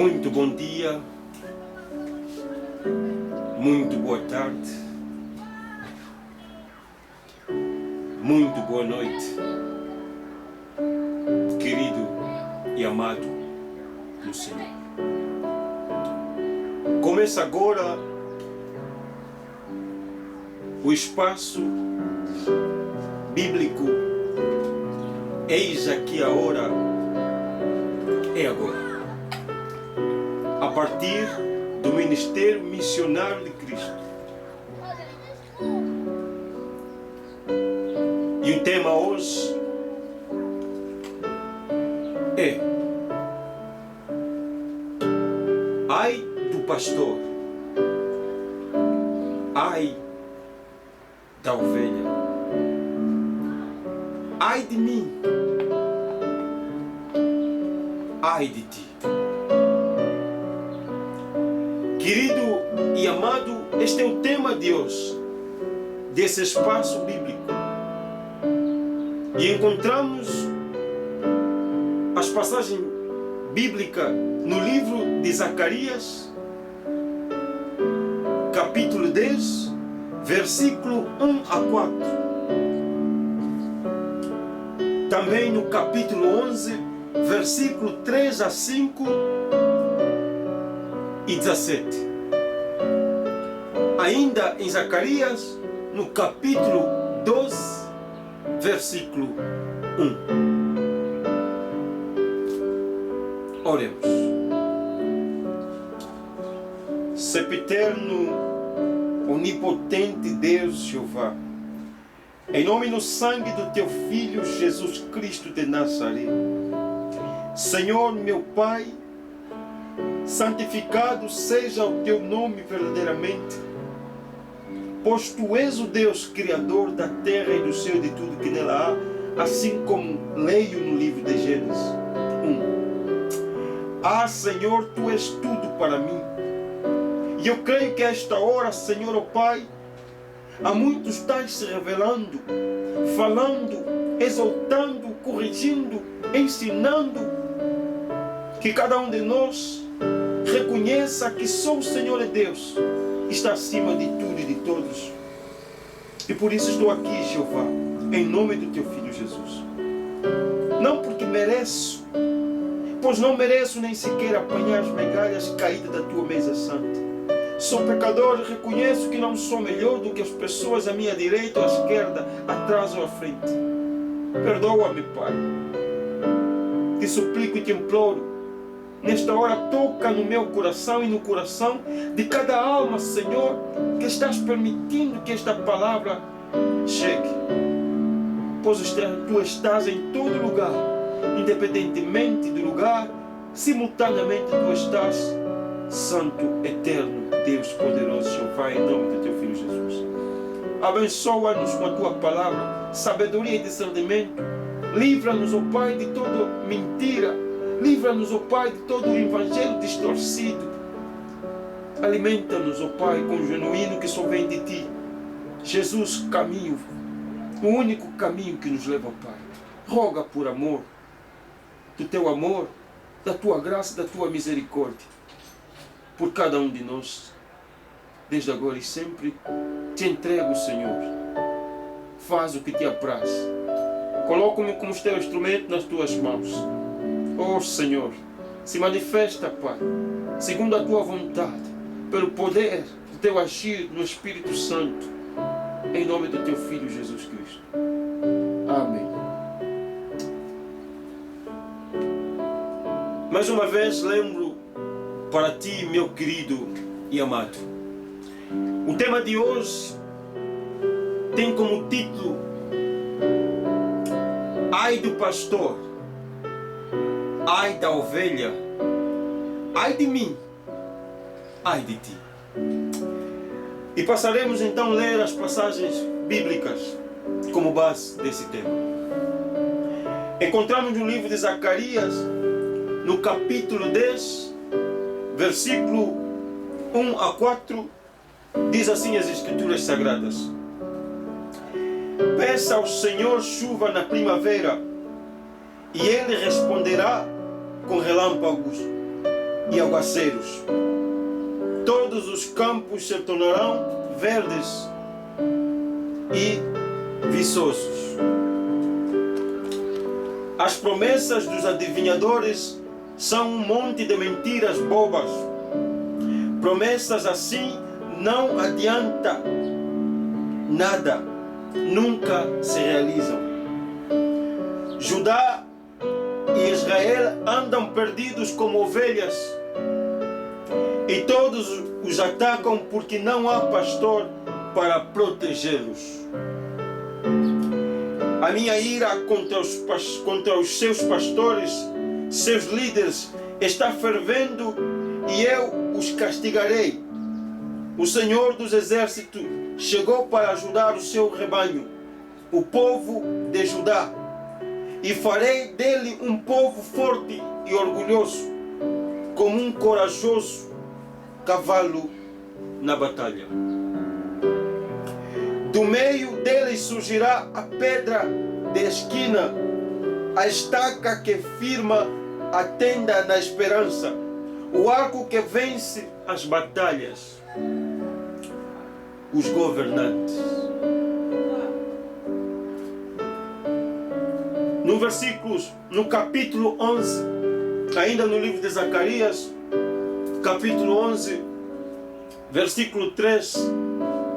Muito bom dia, muito boa tarde, muito boa noite, querido e amado no Senhor. Começa agora o espaço bíblico. Eis aqui a hora, é agora. A partir do Ministério Missionário de Cristo. E o tema hoje é: ai do pastor, ai da ovelha, ai de mim, ai de ti. Querido e amado, este é o tema de hoje, desse espaço bíblico. E encontramos as passagens bíblicas no livro de Zacarias, capítulo 10, versículo 1 a 4. Também no capítulo 11, versículo 3 a 5 e 17. Ainda em Zacarias, no capítulo 12, versículo 1. Oremos. Sempiterno, onipotente Deus Jeová, em nome no sangue do teu Filho Jesus Cristo de Nazaré, Senhor meu Pai, santificado seja o teu nome verdadeiramente, pois tu és o Deus Criador da terra e do céu e de tudo que nela há, assim como leio no livro de Gênesis 1. Ah, Senhor, tu és tudo para mim. E eu creio que a esta hora, Senhor, ó Pai, a muitos estás se revelando, falando, exaltando, corrigindo, ensinando, que cada um de nós reconheça que só o Senhor é Deus, está acima de tudo e de todos. E por isso estou aqui, Jeová, em nome do teu Filho Jesus. Não porque mereço, pois não mereço nem sequer apanhar as migalhas caídas da tua mesa santa. Sou pecador e reconheço que não sou melhor do que as pessoas à minha direita ou à esquerda, atrás ou à frente. Perdoa-me, Pai. Te suplico e te imploro. Nesta hora toca no meu coração e no coração de cada alma, Senhor, que estás permitindo que esta palavra chegue. Pois tu estás em todo lugar, independentemente do lugar, simultaneamente tu estás, Santo, Eterno, Deus poderoso, Jeová, em nome do teu Filho Jesus. Abençoa-nos com a tua palavra, sabedoria e discernimento. Livra-nos, ó Pai, de toda mentira. Livra-nos, ó Pai, de todo o evangelho distorcido. Alimenta-nos, ó Pai, com o genuíno que só vem de Ti. Jesus, caminho, o único caminho que nos leva ao Pai. Roga por amor, do Teu amor, da Tua graça, da Tua misericórdia, por cada um de nós, desde agora e sempre. Te entrego, Senhor. Faz o que Te apraz. Coloca-me como Teu instrumento nas Tuas mãos. Oh Senhor, se manifesta, Pai, segundo a Tua vontade, pelo poder do Teu agir no Espírito Santo, em nome do Teu Filho Jesus Cristo. Amém. Mais uma vez lembro para Ti, meu querido e amado. O tema de hoje tem como título: ai do pastor, ai da ovelha, ai de mim, ai de ti. E passaremos então a ler as passagens bíblicas como base desse tema. Encontramos no livro de Zacarias, no capítulo 10, versículo 1 a 4, diz assim as Escrituras Sagradas: peça ao Senhor chuva na primavera, e Ele responderá com relâmpagos. e aguaceiros. Todos os campos se tornarão verdes e viçosos. As promessas dos adivinhadores são um monte de mentiras bobas. Promessas assim não adianta nada, nunca se realizam. Judá e Israel andam perdidos como ovelhas, e todos os atacam porque não há pastor para protegê-los. A minha ira contra os seus pastores, seus líderes, está fervendo e eu os castigarei. O Senhor dos Exércitos chegou para ajudar o seu rebanho, o povo de Judá, e farei dele um povo forte e orgulhoso, como um corajoso cavalo na batalha. Do meio deles surgirá a pedra de esquina, a estaca que firma a tenda na esperança, o arco que vence as batalhas. Os governantes. No capítulo 11, ainda no livro de Zacarias, capítulo 11, versículo 3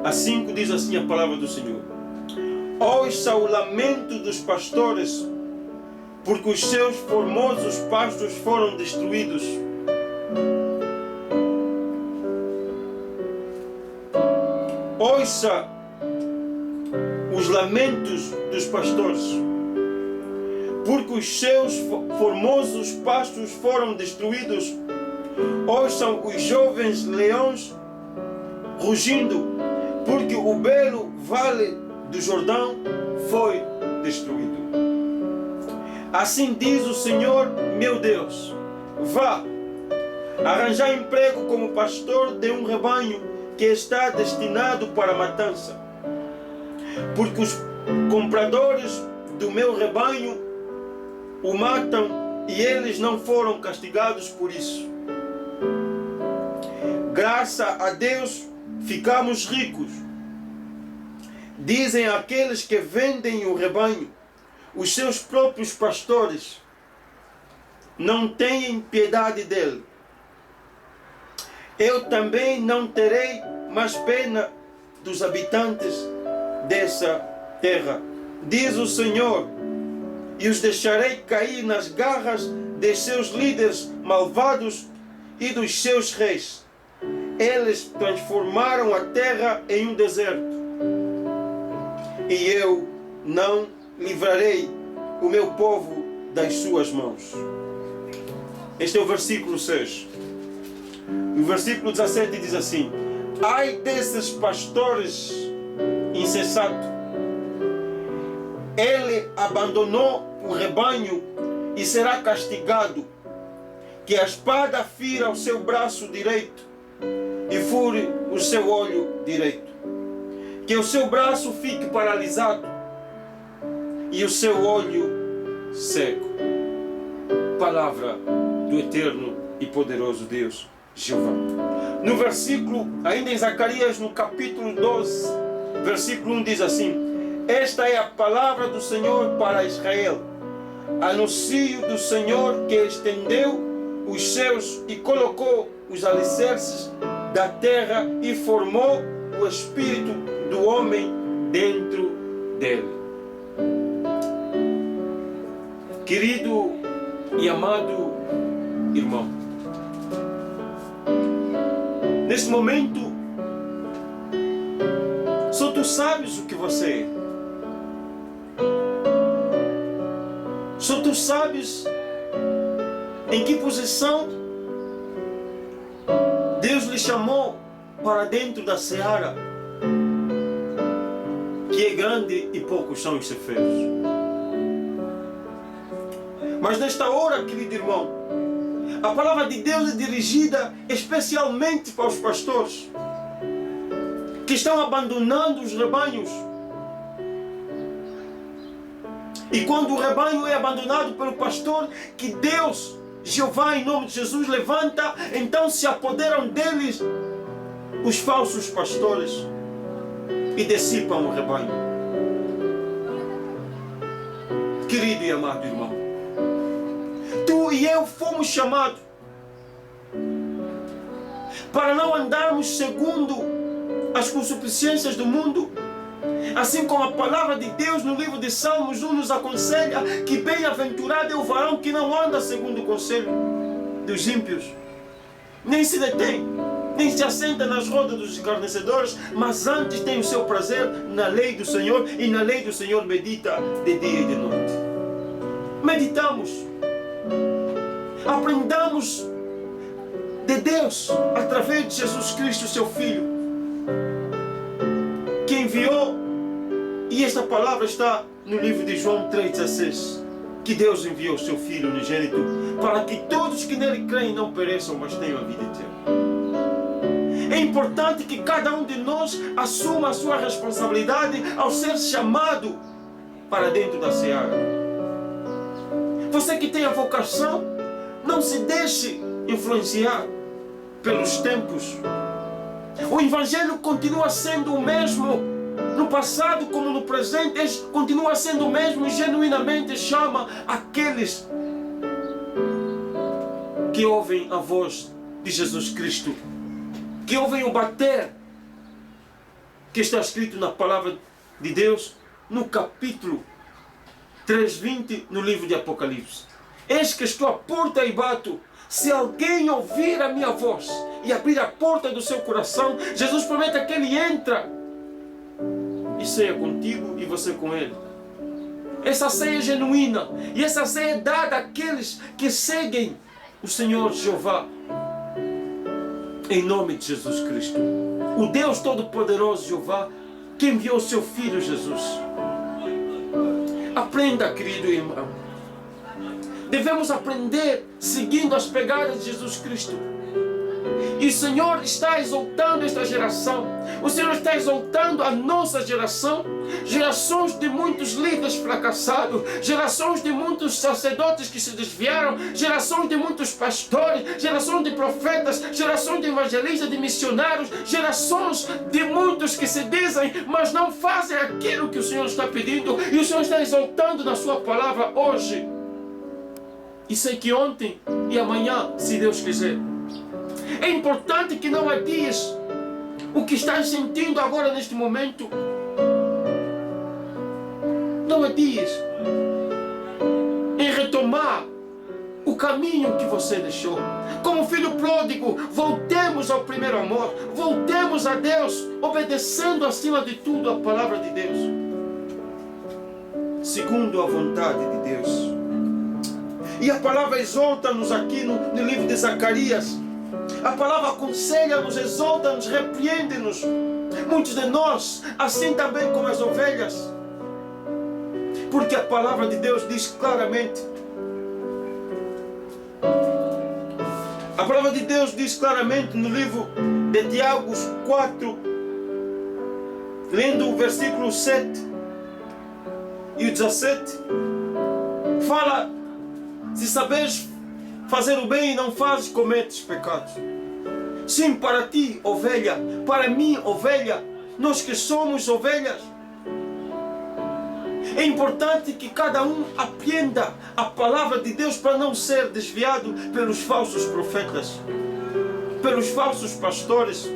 a 5, diz assim a palavra do Senhor: ouça o lamento dos pastores, porque os seus formosos pastos foram destruídos. Ouça os lamentos dos pastores, porque os seus formosos pastos foram destruídos. Ouçam os jovens leões rugindo, porque o belo vale do Jordão foi destruído. Assim diz o Senhor meu Deus: vá arranjar emprego como pastor de um rebanho que está destinado para a matança, porque os compradores do meu rebanho o matam e eles não foram castigados por isso. Graças a Deus ficamos ricos, dizem aqueles que vendem o rebanho. Os seus próprios pastores não têm piedade dele. Eu também não terei mais pena dos habitantes dessa terra, diz o Senhor, e os deixarei cair nas garras de seus líderes malvados e dos seus reis. Eles transformaram a terra em um deserto, e eu não livrarei o meu povo das suas mãos. Este é o versículo 6. O versículo 17 diz assim: ai desses pastores insensatos, ele abandonou o rebanho e será castigado, que a espada fira o seu braço direito e fure o seu olho direito, que o seu braço fique paralisado e o seu olho cego. Palavra do eterno e poderoso Deus Jeová. No versículo, ainda em Zacarias, no capítulo 12, versículo 1, diz assim: esta é a palavra do Senhor para Israel, anúncio do Senhor que estendeu os céus e colocou os alicerces da terra e formou o espírito do homem dentro dele. Querido e amado irmão, nesse momento só tu sabes o que você é. Só tu sabes em que posição Deus lhe chamou para dentro da seara, que é grande e poucos são os cefeiros. Mas nesta hora, querido irmão, a palavra de Deus é dirigida especialmente para os pastores que estão abandonando os rebanhos. E quando o rebanho é abandonado pelo pastor, que Deus Jeová, em nome de Jesus, levanta, então se apoderam deles os falsos pastores e dissipam o rebanho. Querido e amado irmão, tu e eu fomos chamados para não andarmos segundo as consuficiências do mundo, assim como a palavra de Deus no livro de Salmos 1 nos aconselha que bem-aventurado é o varão que não anda segundo o conselho dos ímpios, nem se detém, nem se assenta nas rodas dos escarnecedores, mas antes tem o seu prazer na lei do Senhor, e na lei do Senhor medita de dia e de noite. Meditamos, aprendamos de Deus através de Jesus Cristo, seu Filho, que enviou, e esta palavra está no livro de João 3,16, que Deus enviou o seu Filho unigênito para que todos que nele creem não pereçam, mas tenham a vida eterna. É importante que cada um de nós assuma a sua responsabilidade ao ser chamado para dentro da seara. Você que tem a vocação, não se deixe influenciar pelos tempos. O Evangelho continua sendo o mesmo no passado como no presente. Ele continua sendo o mesmo e genuinamente chama aqueles que ouvem a voz de Jesus Cristo, que ouvem o bater que está escrito na palavra de Deus no capítulo 3:20 no livro de Apocalipse. Eis que estou à porta e bato. Se alguém ouvir a minha voz e abrir a porta do seu coração, Jesus promete que ele entra e ceia contigo e você com ele. Essa ceia é genuína, e essa ceia é dada àqueles que seguem o Senhor Jeová, em nome de Jesus Cristo, o Deus Todo-Poderoso Jeová, que enviou o seu Filho Jesus. Aprenda, querido irmão. Devemos aprender seguindo as pegadas de Jesus Cristo. E o Senhor está exaltando esta geração. O Senhor está exaltando a nossa geração. Gerações de muitos líderes fracassados. Gerações de muitos sacerdotes que se desviaram. Gerações de muitos pastores. Gerações de profetas. Gerações de evangelistas, de missionários. Gerações de muitos que se dizem, mas não fazem aquilo que o Senhor está pedindo. E o Senhor está exaltando na sua palavra hoje. E sei que ontem e amanhã, se Deus quiser. É importante que não adies o que estás sentindo agora neste momento. Não adies em retomar o caminho que você deixou. Como filho pródigo, voltemos ao primeiro amor. Voltemos a Deus, obedecendo acima de tudo a palavra de Deus, segundo a vontade de Deus. E a palavra exalta-nos aqui no livro de Zacarias. A palavra aconselha-nos, exalta-nos, repreende-nos. Muitos de nós, assim também como as ovelhas. Porque a palavra de Deus diz claramente. A palavra de Deus diz claramente no livro de Tiago 4, lendo o versículo 7 e o 17, fala: se sabes fazer o bem e não fazes, cometes pecados. Sim, para ti, ovelha, para mim, ovelha, nós que somos ovelhas, é importante que cada um aprenda a palavra de Deus para não ser desviado pelos falsos profetas, pelos falsos pastores,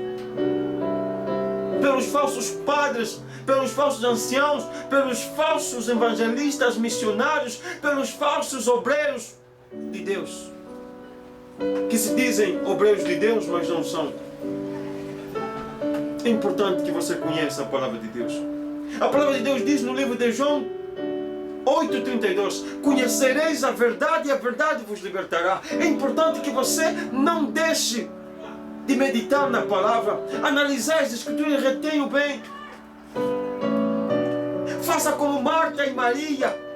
pelos falsos padres, pelos falsos anciãos, pelos falsos evangelistas, missionários, pelos falsos obreiros de Deus, que se dizem obreiros de Deus, mas não são. É importante que você conheça a palavra de Deus. A palavra de Deus diz no livro de João 8,32: conhecereis a verdade e a verdade vos libertará. É importante que você não deixe de meditar na palavra, analisar as escrituras e retenha o bem. Faça como Marta e Maria.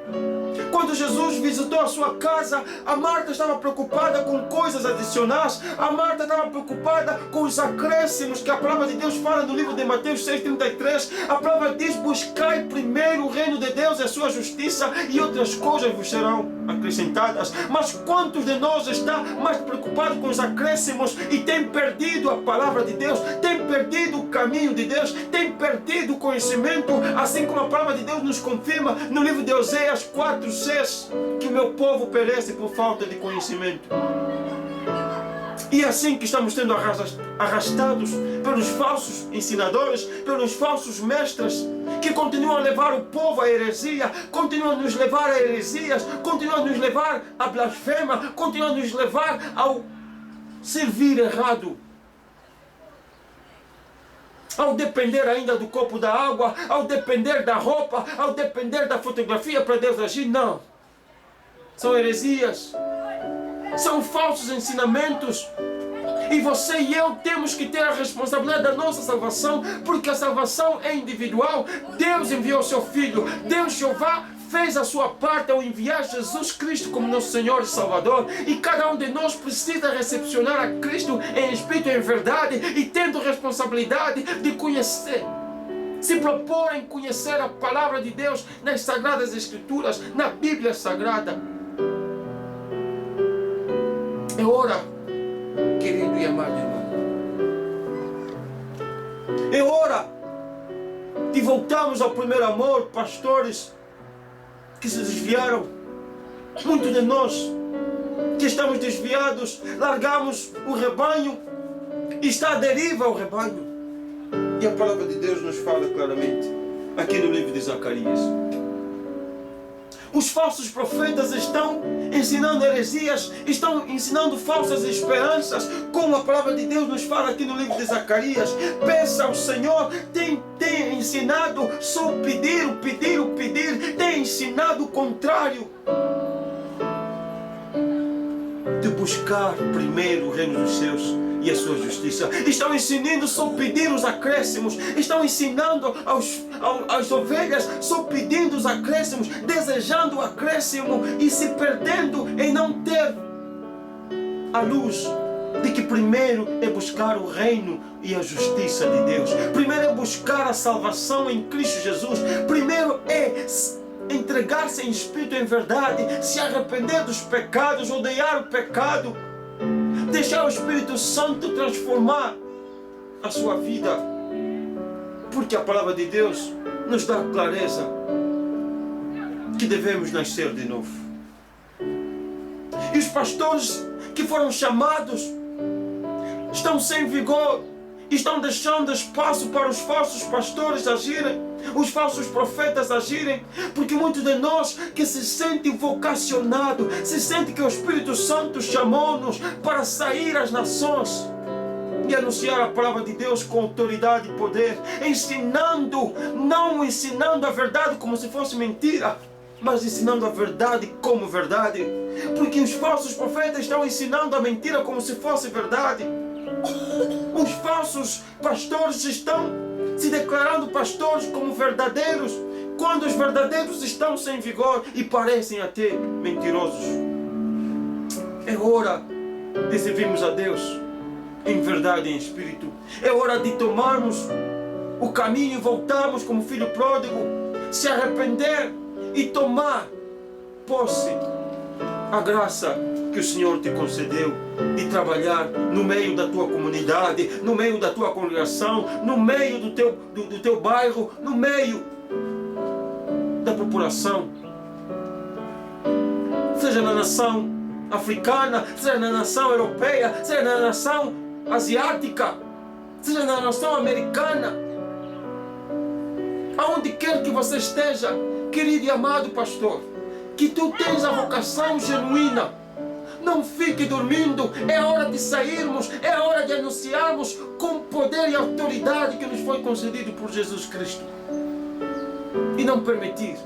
Quando Jesus visitou a sua casa, a Marta estava preocupada com coisas adicionais. A Marta estava preocupada com os acréscimos que a palavra de Deus fala no livro de Mateus 6,33. A palavra diz: buscai primeiro o reino de Deus Deus e a sua justiça, e outras coisas vos serão acrescentadas. Mas quantos de nós está mais preocupado com os acréscimos e tem perdido a palavra de Deus, tem perdido o caminho de Deus, tem perdido o conhecimento, assim como a palavra de Deus nos confirma no livro de Oséias 4:6, que o meu povo perece por falta de conhecimento. E é assim que estamos sendo arrastados pelos falsos ensinadores, pelos falsos mestres, que continuam a levar o povo à heresia, continuam a nos levar a heresias, continuam a nos levar à blasfema, continuam a nos levar ao servir errado, ao depender ainda do copo da água, ao depender da roupa, ao depender da fotografia para Deus agir. Não, são heresias, são falsos ensinamentos. E você e eu temos que ter a responsabilidade da nossa salvação, porque a salvação é individual. Deus enviou o seu Filho, Deus Jeová fez a sua parte ao enviar Jesus Cristo como nosso Senhor e Salvador, e cada um de nós precisa recepcionar a Cristo em espírito e em verdade, e tendo responsabilidade de conhecer, se propor em conhecer a palavra de Deus nas Sagradas Escrituras, na Bíblia Sagrada. É hora, querido e amado irmão, é hora de voltarmos ao primeiro amor. Pastores que se desviaram, muitos de nós que estamos desviados, largamos o rebanho e está à deriva o rebanho. E a palavra de Deus nos fala claramente aqui no livro de Zacarias. Os falsos profetas estão ensinando heresias, estão ensinando falsas esperanças, como a palavra de Deus nos fala aqui no livro de Zacarias. Peça ao Senhor, tem ensinado só pedir, tem ensinado o contrário de buscar primeiro o reino dos céus e a sua justiça. Estão ensinando só pedir os acréscimos, estão ensinando às ovelhas só pedindo os acréscimos, desejando o acréscimo e se perdendo em não ter a luz de que primeiro é buscar o reino e a justiça de Deus. Primeiro é buscar a salvação em Cristo Jesus. Primeiro é entregar-se em espírito e em verdade, se arrepender dos pecados, odiar o pecado, deixar o Espírito Santo transformar a sua vida, porque a palavra de Deus nos dá clareza que devemos nascer de novo. E os pastores que foram chamados estão sem vigor, estão deixando espaço para os falsos pastores agirem, os falsos profetas agirem, porque muitos de nós que se sentem vocacionados, se sentem que o Espírito Santo chamou-nos para sair às nações e anunciar a palavra de Deus com autoridade e poder, ensinando, não ensinando a verdade como se fosse mentira, mas ensinando a verdade como verdade, porque os falsos profetas estão ensinando a mentira como se fosse verdade. Os falsos pastores estão se declarando pastores como verdadeiros, quando os verdadeiros estão sem vigor e parecem até mentirosos. É hora de servirmos a Deus em verdade e em espírito. É hora de tomarmos o caminho e voltarmos como filho pródigo, se arrepender e tomar posse a graça que o Senhor te concedeu de trabalhar no meio da tua comunidade, no meio da tua congregação, no meio do teu bairro, no meio da população, seja na nação africana, seja na nação europeia, seja na nação asiática, seja na nação americana, aonde quer que você esteja, querido e amado pastor, que tu tens a vocação genuína. Não fique dormindo, é hora de sairmos, é hora de anunciarmos com poder e autoridade que nos foi concedido por Jesus Cristo. E não permitir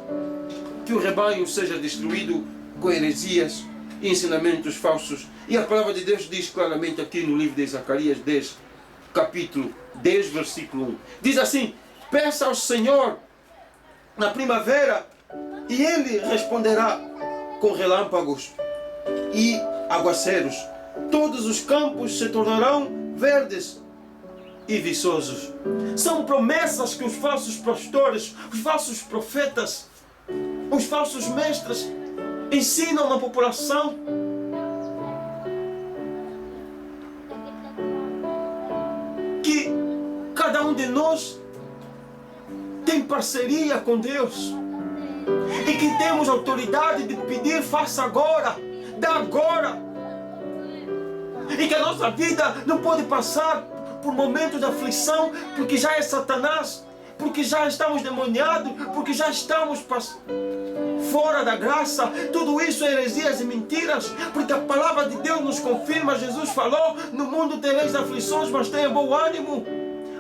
que o rebanho seja destruído com heresias e ensinamentos falsos. E a palavra de Deus diz claramente aqui no livro de Zacarias 10, capítulo 10, versículo 1. Diz assim: peça ao Senhor na primavera e Ele responderá com relâmpagos e aguaceiros. Todos os campos se tornarão verdes e viçosos. São promessas que os falsos pastores, os falsos profetas Os falsos mestres ensinam na população que cada um de nós tem parceria com Deus e que temos autoridade de pedir, faça agora, dá agora, e que a nossa vida não pode passar por momentos de aflição, porque já é Satanás, porque já estamos demoniados, porque já estamos fora da graça. Tudo isso é heresias e mentiras, porque a palavra de Deus nos confirma. Jesus falou: no mundo tereis aflições, mas tenha bom ânimo.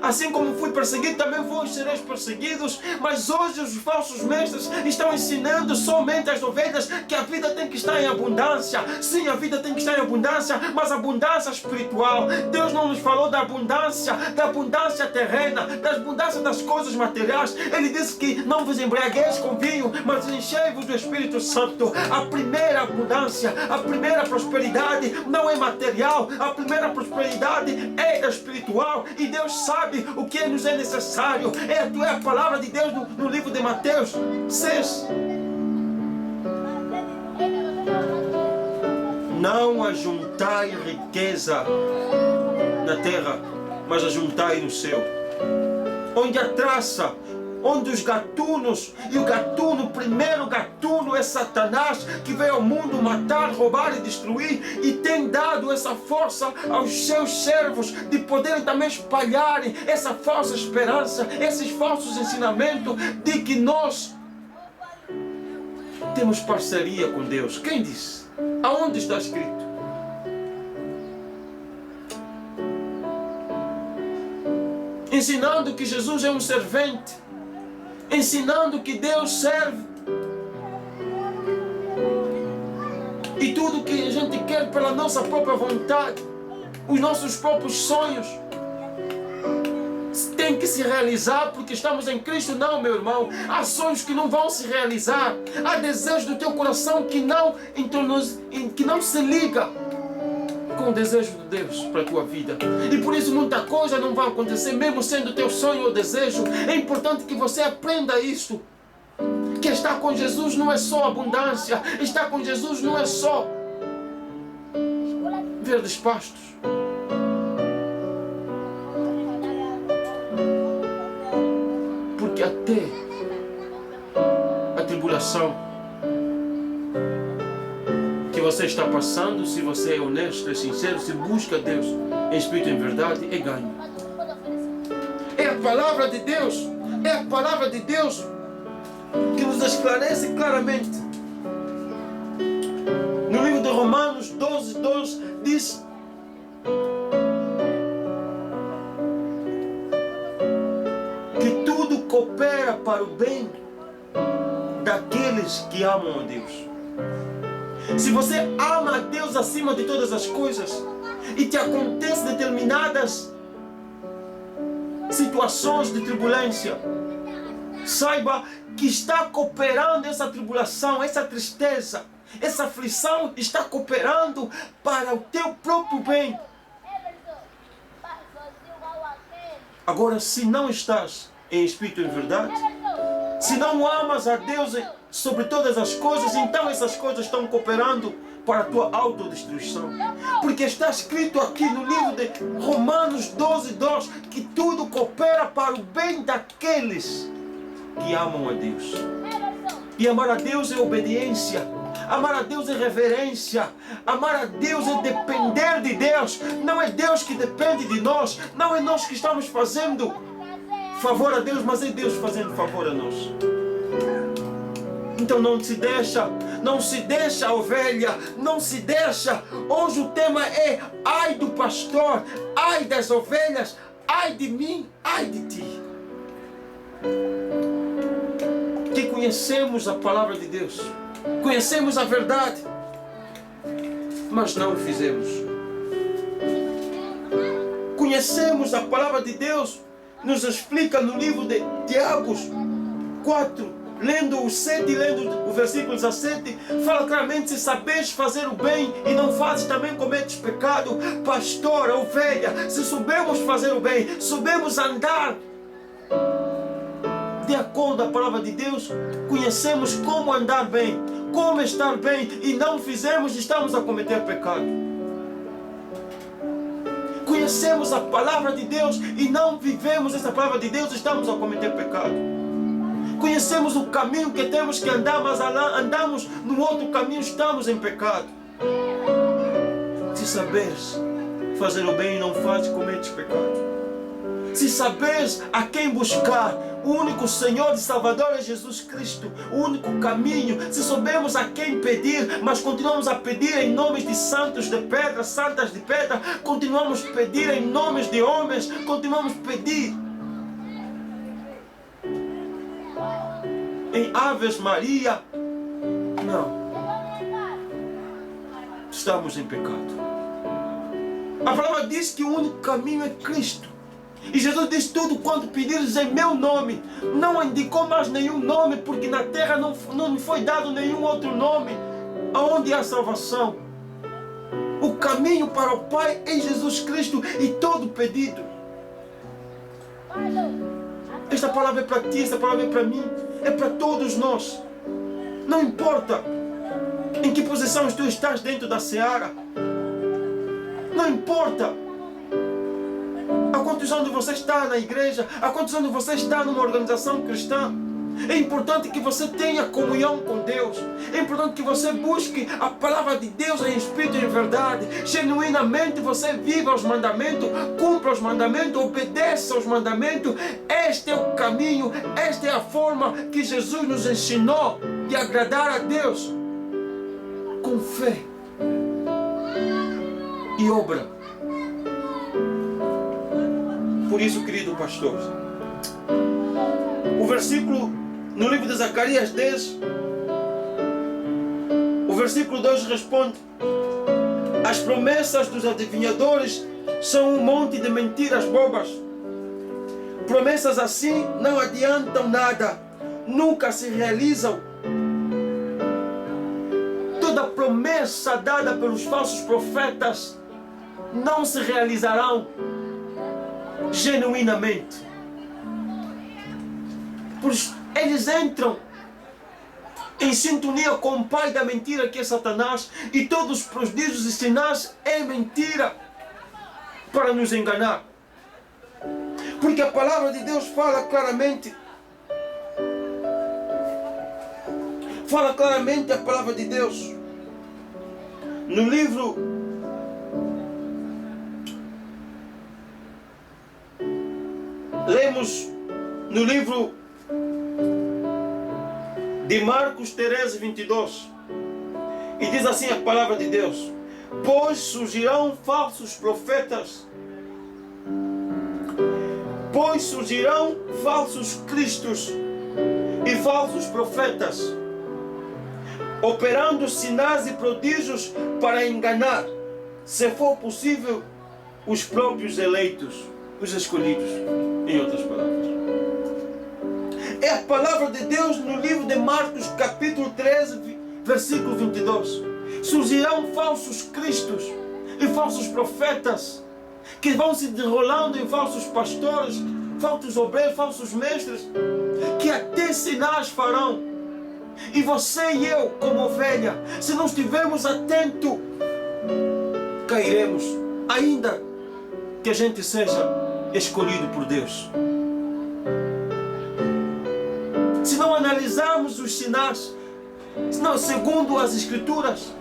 Assim como fui perseguido, também vós sereis perseguidos. Mas hoje os falsos mestres estão ensinando somente às ovelhas que a vida tem que estar em abundância. Sim, a vida tem que estar em abundância, mas abundância espiritual. Deus não nos falou da abundância terrena, da abundância das coisas materiais. Ele disse que não vos embriagueis com vinho, mas enchei-vos do Espírito Santo. A primeira abundância, a primeira prosperidade não é material, a primeira prosperidade é espiritual, e Deus sabe o que nos é necessário. É a palavra de Deus no livro de Mateus 6. Não ajuntai riqueza na terra, mas ajuntai no céu, onde a traça, onde os gatunos, e o primeiro gatuno é Satanás, que veio ao mundo matar, roubar e destruir, e tem dado essa força aos seus servos de poderem também espalharem essa falsa esperança, esses falsos ensinamentos de que nós temos parceria com Deus. Quem disse? Aonde está escrito? Ensinando que Jesus é um servente, ensinando que Deus serve, e tudo que a gente quer pela nossa própria vontade, os nossos próprios sonhos, tem que se realizar porque estamos em Cristo. Não, meu irmão, há sonhos que não vão se realizar, há desejos do teu coração que não se liga com o desejo de Deus para a tua vida, e por isso muita coisa não vai acontecer, mesmo sendo teu sonho ou desejo. É importante que você aprenda isso, que estar com Jesus não é só abundância, estar com Jesus não é só verdes pastos. Porque até a tribulação que você está passando, se você é honesto, é sincero, se busca Deus em espírito e em verdade, é ganho. É a palavra de Deus, é a palavra de Deus que nos esclarece claramente. No livro de Romanos 12:2 diz: que tudo coopera para o bem daqueles que amam a Deus. Se você ama a Deus acima de todas as coisas e te acontecem determinadas situações de turbulência, saiba que está cooperando essa tribulação, essa tristeza, essa aflição, está cooperando para o teu próprio bem. Agora, se não estás em espírito e em verdade, se não amas a Deus sobre todas as coisas, então essas coisas estão cooperando para a tua autodestruição. Porque está escrito aqui no livro de Romanos 12:2 que tudo coopera para o bem daqueles que amam a Deus. E amar a Deus é obediência, amar a Deus é reverência, amar a Deus é depender de Deus. Não é Deus que depende de nós, não é nós que estamos fazendo favor a Deus, mas é Deus fazendo favor a nós. Então não se deixa ovelha, não se deixa. Hoje o tema é ai do pastor, ai das ovelhas, ai de mim, ai de ti. Que conhecemos a palavra de Deus, conhecemos a verdade, mas não o fizemos. Conhecemos a palavra de Deus, nos explica no livro de Tiago 4, lendo o 7 e lendo o versículo 17, fala claramente: se sabeis fazer o bem e não fazes, também cometes pecado. Pastor, ovelha, se soubemos fazer o bem, soubemos andar de acordo com a palavra de Deus, conhecemos como andar bem, como estar bem, e não fizemos, estamos a cometer pecado. Conhecemos a palavra de Deus e não vivemos essa palavra de Deus, estamos a cometer pecado. Conhecemos o caminho que temos que andar, mas andamos no outro caminho, estamos em pecado. Se saberes fazer o bem e não fazes, cometes pecado. Se saberes a quem buscar, o único Senhor e Salvador é Jesus Cristo, o único caminho. Se soubermos a quem pedir, mas continuamos a pedir em nomes de santos de pedra, santas de pedra, continuamos a pedir em nomes de homens, continuamos a pedir em Aves Maria, não. Estamos em pecado. A palavra diz que o único caminho é Cristo. E Jesus diz: tudo quanto pedires em meu nome. Não indicou mais nenhum nome, porque na terra não foi dado nenhum outro nome aonde há salvação. O caminho para o Pai é Jesus Cristo, e todo pedido. Esta palavra é para ti, esta palavra é para mim, é para todos nós. Não importa em que posição tu estás dentro da seara. Não importa há quantos anos você está na igreja, há quantos anos você está numa organização cristã. É importante que você tenha comunhão com Deus. É importante que você busque a palavra de Deus em espírito e em verdade. Genuinamente você viva os mandamentos, cumpra os mandamentos, obedeça aos mandamentos. Este é o caminho, esta é a forma que Jesus nos ensinou de agradar a Deus, com fé e obra. Por isso, querido pastor, o versículo no livro de Zacarias 10, o versículo 2 responde: as promessas dos adivinhadores são um monte de mentiras bobas. Promessas assim não adiantam nada, nunca se realizam. Toda promessa dada pelos falsos profetas não se realizarão genuinamente. Pois eles entram em sintonia com o pai da mentira, que é Satanás, e todos os prodígios e sinais é mentira para nos enganar. Porque a palavra de Deus fala claramente a palavra de Deus no livro lemos no livro de Marcos 13, 22, e diz assim a palavra de Deus: pois surgirão falsos profetas, pois surgirão falsos cristos e falsos profetas, operando sinais e prodígios para enganar, se for possível, os próprios eleitos, os escolhidos, em outras palavras. É a palavra de Deus no livro de Marcos, capítulo 13, versículo 22. Surgirão falsos cristos e falsos profetas, que vão se desenrolando em falsos pastores, falsos obreiros, falsos mestres, que até sinais farão. E você e eu, como ovelha, se não estivermos atentos, cairemos, ainda que a gente seja escolhido por Deus. Se não analisarmos os sinais, senão, segundo as Escrituras,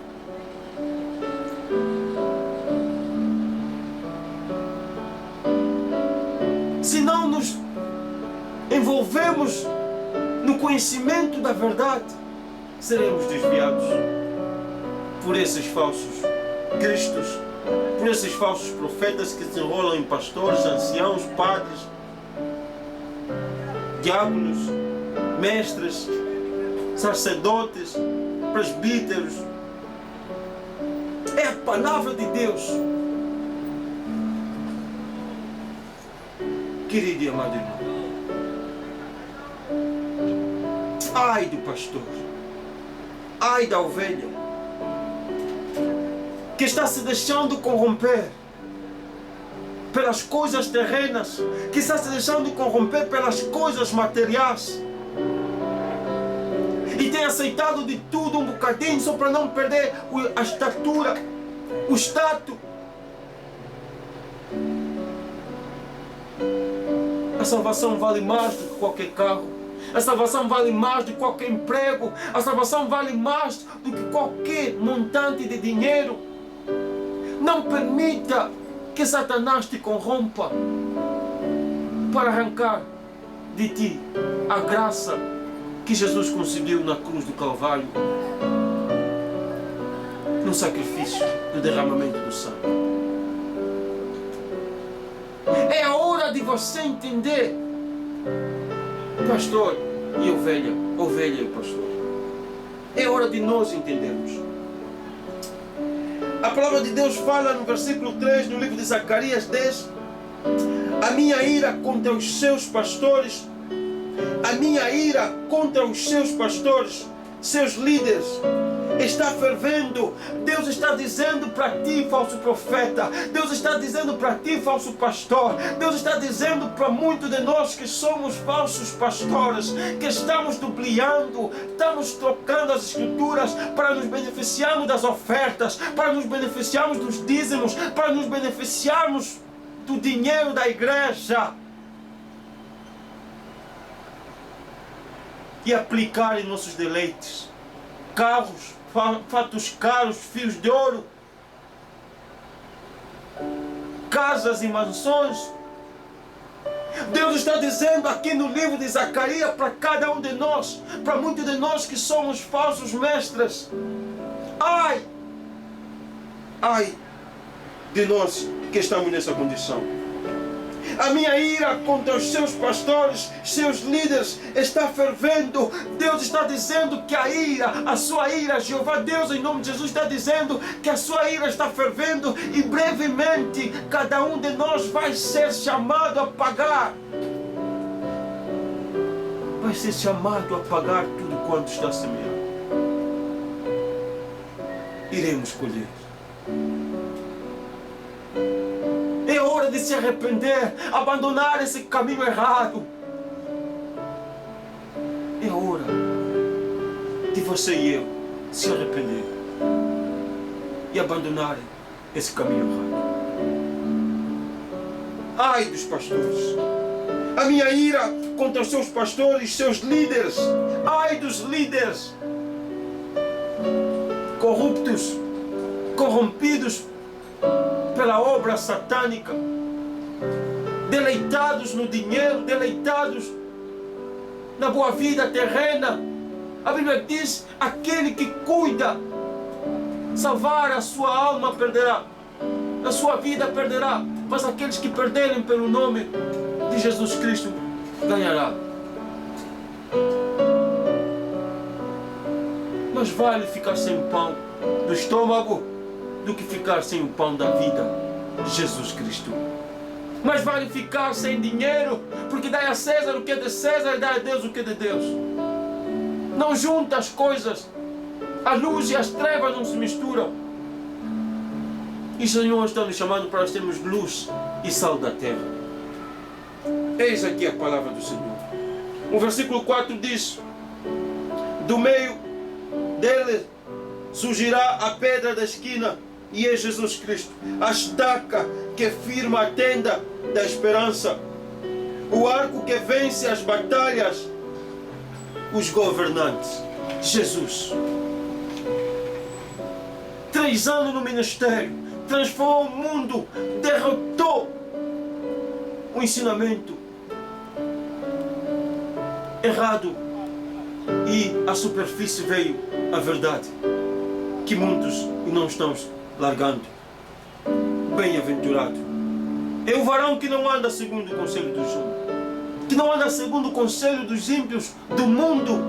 se não nos envolvemos no conhecimento da verdade, seremos desviados por esses falsos cristos, por esses falsos profetas que se enrolam em pastores, anciãos, padres, diáconos, mestres, sacerdotes, presbíteros. É a palavra de Deus. Querido e amado irmão, ai do pastor, ai da ovelha que está se deixando corromper pelas coisas terrenas, que está se deixando corromper pelas coisas materiais. E tem aceitado de tudo um bocadinho só para não perder a estatura, o status. A salvação vale mais do que qualquer carro. A salvação vale mais do que qualquer emprego. A salvação vale mais do que qualquer montante de dinheiro. Não permita que Satanás te corrompa para arrancar de ti a graça que Jesus conseguiu na cruz do Calvário, no sacrifício do derramamento do sangue. É a hora de você entender, pastor e ovelha, ovelha e pastor. É hora de nós entendermos. A palavra de Deus fala no versículo 3 do livro de Zacarias 10: a minha ira contra os seus pastores, a minha ira contra os seus pastores, seus líderes, está fervendo. Deus está dizendo para ti, falso profeta. Deus está dizendo para ti, falso pastor. Deus está dizendo para muitos de nós que somos falsos pastores, que estamos dupliando, estamos trocando as escrituras para nos beneficiarmos das ofertas, para nos beneficiarmos dos dízimos, para nos beneficiarmos do dinheiro da igreja e aplicar em nossos deleites. Carros, fatos caros, fios de ouro, casas e mansões. Deus está dizendo aqui no livro de Zacarias para cada um de nós, para muitos de nós que somos falsos mestres: ai, ai de nós que estamos nessa condição. A minha ira contra os seus pastores, seus líderes, está fervendo. Deus está dizendo que a ira, a sua ira, Jeová Deus, em nome de Jesus, está dizendo que a sua ira está fervendo, e brevemente cada um de nós vai ser chamado a pagar. Vai ser chamado a pagar tudo quanto está semeado. Iremos colher. É hora de se arrepender, abandonar esse caminho errado. É hora de você e eu se arrepender e abandonar esse caminho errado. Ai dos pastores, a minha ira contra os seus pastores, seus líderes. Ai dos líderes corruptos, corrompidos pela obra satânica, deleitados no dinheiro, deleitados na boa vida terrena. A Bíblia diz: aquele que cuida salvar a sua alma perderá, a sua vida perderá, mas aqueles que perderem pelo nome de Jesus Cristo ganhará. Mas vale ficar sem o pão do estômago do que ficar sem o pão da vida, Jesus Cristo. Mas vale ficar sem dinheiro, porque dai a César o que é de César e dai a Deus o que é de Deus. Não junta as coisas. A luz e as trevas não se misturam. E o Senhor está nos chamando para termos luz e sal da terra. Eis aqui a palavra do Senhor. O versículo 4 diz: do meio dele surgirá a pedra da esquina, e é Jesus Cristo, a estaca que firma a tenda da esperança, o arco que vence as batalhas, os governantes. Jesus, 3 anos no ministério, transformou o mundo, derrotou o ensinamento errado, e à superfície veio a verdade, que muitos não estão largando. Bem-aventurado é o varão que não anda segundo o conselho dos homens, que não anda segundo o conselho dos ímpios do mundo,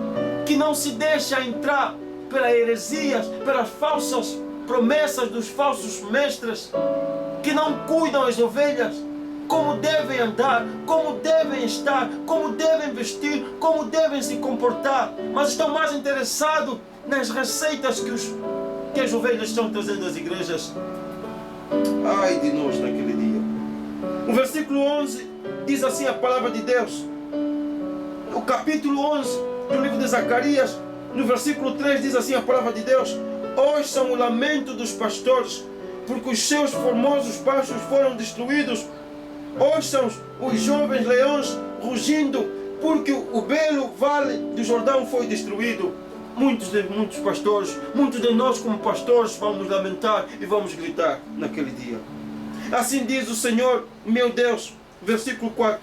que não se deixa entrar pelas heresias, pelas falsas promessas dos falsos mestres, que não cuidam as ovelhas, como devem andar, como devem estar, como devem vestir, como devem se comportar, mas estão mais interessados nas receitas que as ovelhas estão trazendo às igrejas. Ai de nós naquele dia. O versículo 11 diz assim a palavra de Deus. O capítulo 11 do livro de Zacarias, no versículo 3 diz assim a palavra de Deus: ouçam o lamento dos pastores, porque os seus formosos pastos foram destruídos. Ouçam os jovens leões rugindo, porque o belo vale do Jordão foi destruído. Muitos pastores, muitos de nós como pastores vamos lamentar e vamos gritar naquele dia. Assim diz o Senhor, meu Deus, versículo 4,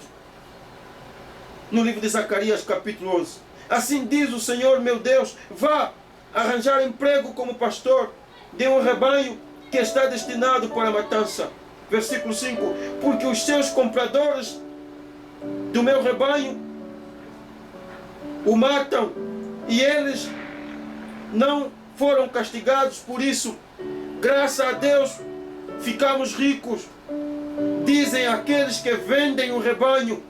no livro de Zacarias, capítulo 11. Assim diz o Senhor, meu Deus, vá arranjar emprego como pastor de um rebanho que está destinado para a matança. Versículo 5, porque os seus compradores do meu rebanho o matam e eles não foram castigados por isso. Graças a Deus ficamos ricos, dizem aqueles que vendem o rebanho.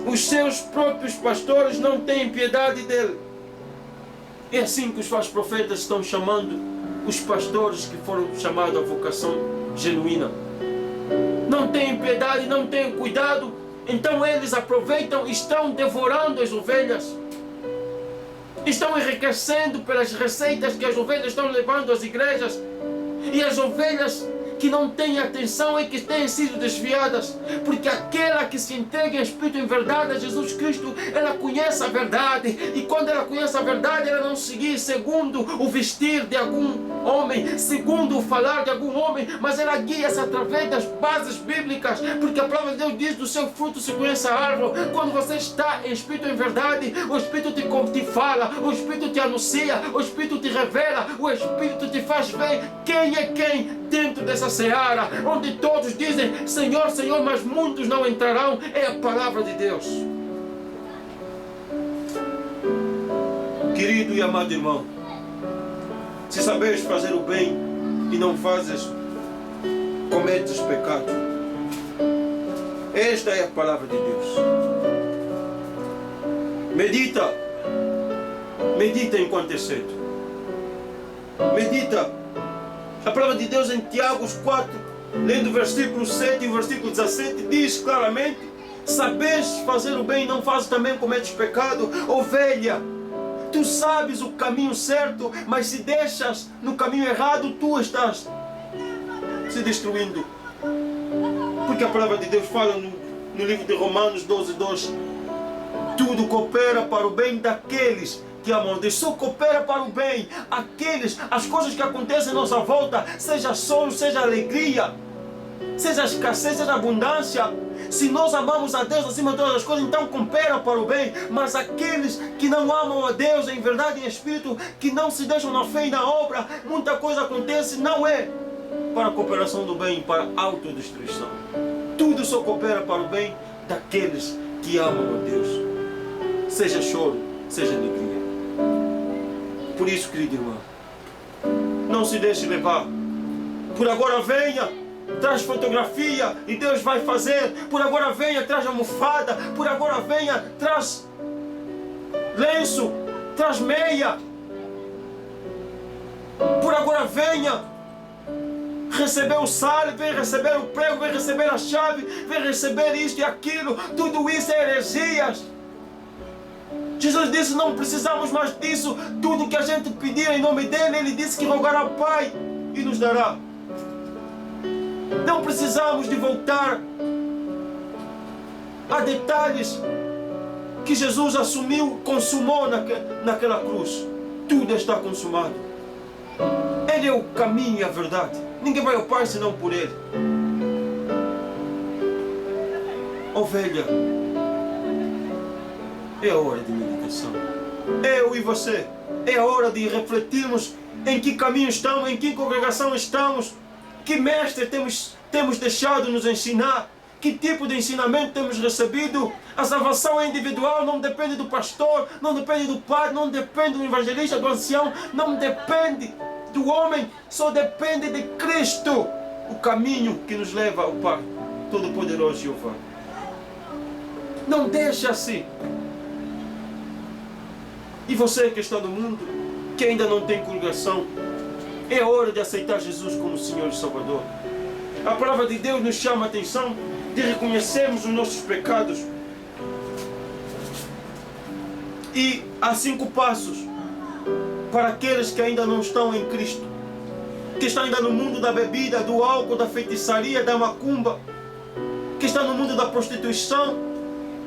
Os seus próprios pastores não têm piedade dele. É assim que os falsos profetas estão chamando os pastores que foram chamados à vocação genuína. Não têm piedade, não têm cuidado. Então eles aproveitam e estão devorando as ovelhas. Estão enriquecendo pelas receitas que as ovelhas estão levando às igrejas. E as ovelhas que não têm atenção e que têm sido desviadas, porque aquela que se entrega em espírito em verdade a Jesus Cristo, ela conhece a verdade, e quando ela conhece a verdade, ela não segue segundo o vestir de algum homem, segundo o falar de algum homem, mas ela guia-se através das bases bíblicas, porque a palavra de Deus diz: do seu fruto se conhece a árvore. Quando você está em espírito em verdade, o Espírito te fala, o Espírito te anuncia, o Espírito te revela, o Espírito te faz ver quem é quem dentro dessa seara, onde todos dizem Senhor, Senhor, mas muitos não entrarão. É a palavra de Deus. Querido e amado irmão, se sabes fazer o bem e não fazes, cometes pecado. Esta é a palavra de Deus. Medita enquanto é cedo. Medita. A palavra de Deus em Tiago 4, lendo o versículo 7 e o versículo 17, diz claramente: sabes fazer o bem e não fazes, também cometes pecado. Ovelha, tu sabes o caminho certo, mas se deixas no caminho errado, tu estás se destruindo. Porque a palavra de Deus fala no livro de Romanos 12:2: tudo coopera para o bem daqueles que amam Deus. Só coopera para o bem as coisas que acontecem à nossa volta, seja sonho, seja alegria, seja escassez, seja abundância. Se nós amamos a Deus acima de todas as coisas, então coopera para o bem. Mas aqueles que não amam a Deus em verdade e em espírito, que não se deixam na fé e na obra, muita coisa acontece, não é para a cooperação do bem, para a autodestruição. Tudo só coopera para o bem daqueles que amam a Deus, seja choro, seja alegria. Por isso, querido irmão, não se deixe levar. Por agora venha, traz fotografia e Deus vai fazer. Por agora venha, traz almofada. Por agora venha, traz lenço, traz meia. Por agora venha receber o sal, vem receber o prego, vem receber a chave, vem receber isto e aquilo. Tudo isso é heresias. Jesus disse: não precisamos mais disso. Tudo que a gente pedir em nome dele, ele disse que rogará ao Pai e nos dará. Não precisamos de voltar a detalhes que Jesus assumiu, consumou naquela cruz. Tudo está consumado. Ele é o caminho e a verdade. Ninguém vai ao Pai senão por ele. Ovelha, é a hora de meditação. Eu e você, é a hora de refletirmos em que caminho estamos, em que congregação estamos, que mestre temos deixado nos ensinar, que tipo de ensinamento temos recebido. A salvação é individual, não depende do pastor, não depende do padre, não depende do evangelista, do ancião, não depende do homem, só depende de Cristo, o caminho que nos leva ao Pai Todo-Poderoso Jeová. Não deixa assim. E você que está no mundo, que ainda não tem congregação, é hora de aceitar Jesus como Senhor e Salvador. A palavra de Deus nos chama a atenção de reconhecermos os nossos pecados. E há 5 passos para aqueles que ainda não estão em Cristo, que estão ainda no mundo da bebida, do álcool, da feitiçaria, da macumba, que estão no mundo da prostituição,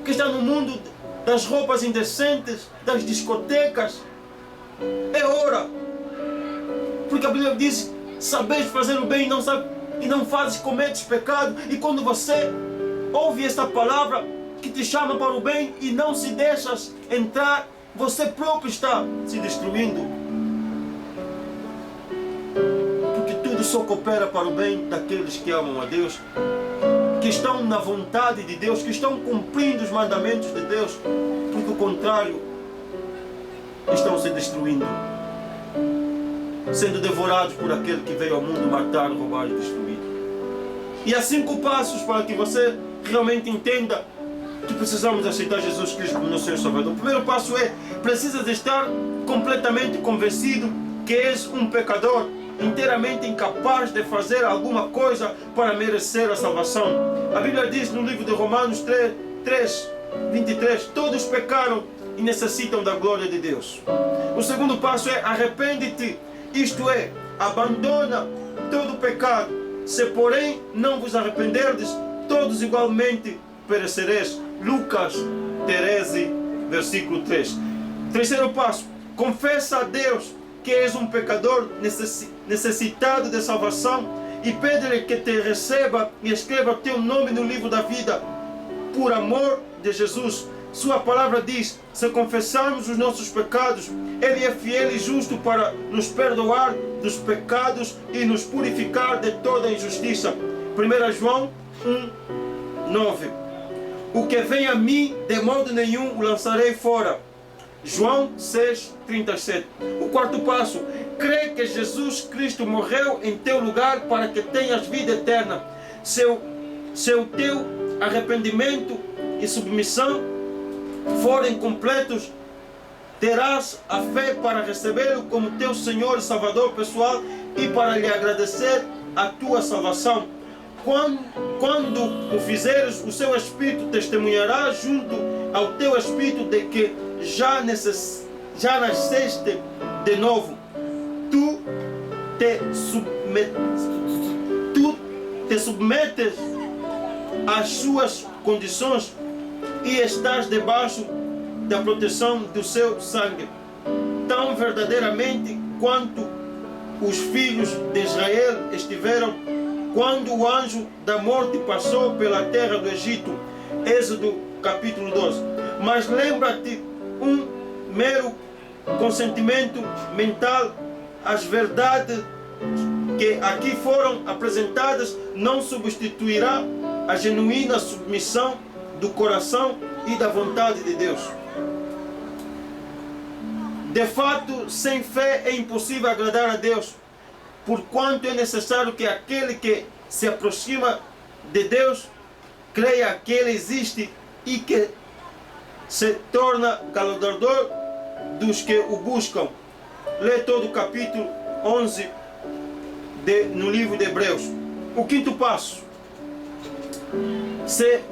que estão no mundo das roupas indecentes, das discotecas. É hora, porque a Bíblia diz: sabeis fazer o bem e não fazes, cometes pecado. E quando você ouve esta palavra que te chama para o bem e não se deixas entrar, você próprio está se destruindo. Porque tudo só coopera para o bem daqueles que amam a Deus, que estão na vontade de Deus, que estão cumprindo os mandamentos de Deus. Porque o contrário, estão se destruindo, sendo devorados por aquele que veio ao mundo matar, roubar e destruir. E há 5 passos para que você realmente entenda que precisamos aceitar Jesus Cristo como nosso Senhor e Salvador. O primeiro passo é: precisas estar completamente convencido que és um pecador, inteiramente incapaz de fazer alguma coisa para merecer a salvação. A Bíblia diz no livro de Romanos 3:23, todos pecaram e necessitam da glória de Deus. O segundo passo é: arrepende-te, isto é, abandona todo o pecado. Se porém não vos arrependerdes, todos igualmente perecereis. Lucas 13, versículo 3. Terceiro passo: confessa a Deus que és um pecador necessitado de salvação e pede-lhe que te receba e escreva teu nome no livro da vida, por amor de Jesus. Sua palavra diz: se confessarmos os nossos pecados, Ele é fiel e justo para nos perdoar dos pecados e nos purificar de toda injustiça. 1 João 1:9. O que vem a mim, de modo nenhum o lançarei fora. João 6:37. O quarto passo: crê que Jesus Cristo morreu em teu lugar para que tenhas vida eterna. Se o teu arrependimento e submissão forem completos, terás a fé para recebê-lo como teu Senhor e Salvador pessoal e para lhe agradecer a tua salvação. Quando o fizeres, o seu Espírito testemunhará junto ao teu Espírito de que já nasceste de novo. Tu te submetes às suas condições e estás debaixo da proteção do seu sangue, tão verdadeiramente quanto os filhos de Israel estiveram quando o anjo da morte passou pela terra do Egito. Êxodo capítulo 12. Mas lembra-te, um mero consentimento mental às verdades que aqui foram apresentadas não substituirá a genuína submissão do coração e da vontade de Deus. De fato, sem fé é impossível agradar a Deus, porquanto é necessário que aquele que se aproxima de Deus creia que Ele existe e que se torna galardoador dos que o buscam. Lê todo o capítulo 11 no livro de Hebreus. O quinto passo: ser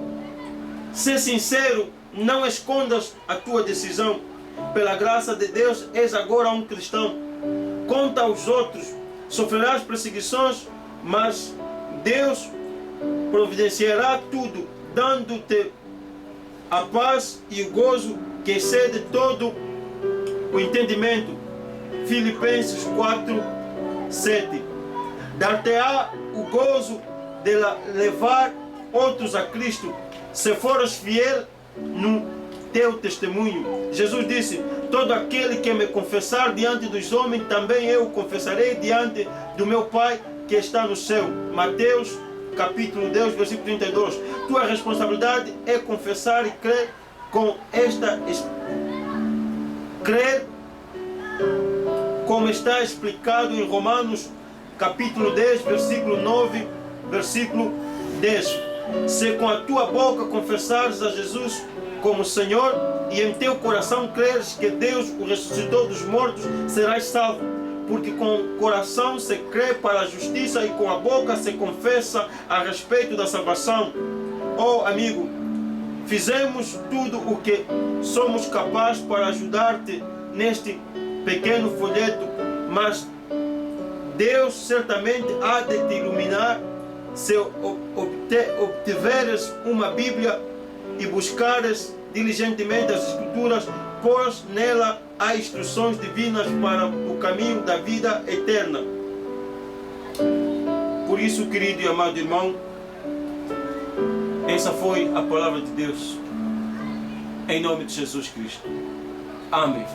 sincero, não escondas a tua decisão. Pela graça de Deus, és agora um cristão. Conta aos outros, sofrerás perseguições, mas Deus providenciará tudo, dando-te a paz e o gozo que excede todo o entendimento. Filipenses 4:7. Dar-te-á o gozo de levar outros a Cristo, se fores fiel no teu testemunho. Jesus disse: todo aquele que me confessar diante dos homens, também eu o confessarei diante do meu Pai que está no céu. Mateus capítulo 10, versículo 32. Tua responsabilidade é confessar e crer como está explicado em Romanos capítulo 10, versículo 9, versículo 10. Se com a tua boca confessares a Jesus como Senhor e em teu coração creres que Deus o ressuscitou dos mortos, serás salvo. porque com o coração se crê para a justiça e com a boca se confessa a respeito da salvação. Oh amigo, fizemos tudo o que somos capazes para ajudar-te neste pequeno folheto, mas Deus certamente há de te iluminar se obtiveres uma Bíblia e buscares diligentemente as Escrituras, pois nela há instruções divinas para o caminho da vida eterna. Por isso, querido e amado irmão, essa foi a palavra de Deus, em nome de Jesus Cristo. Amém.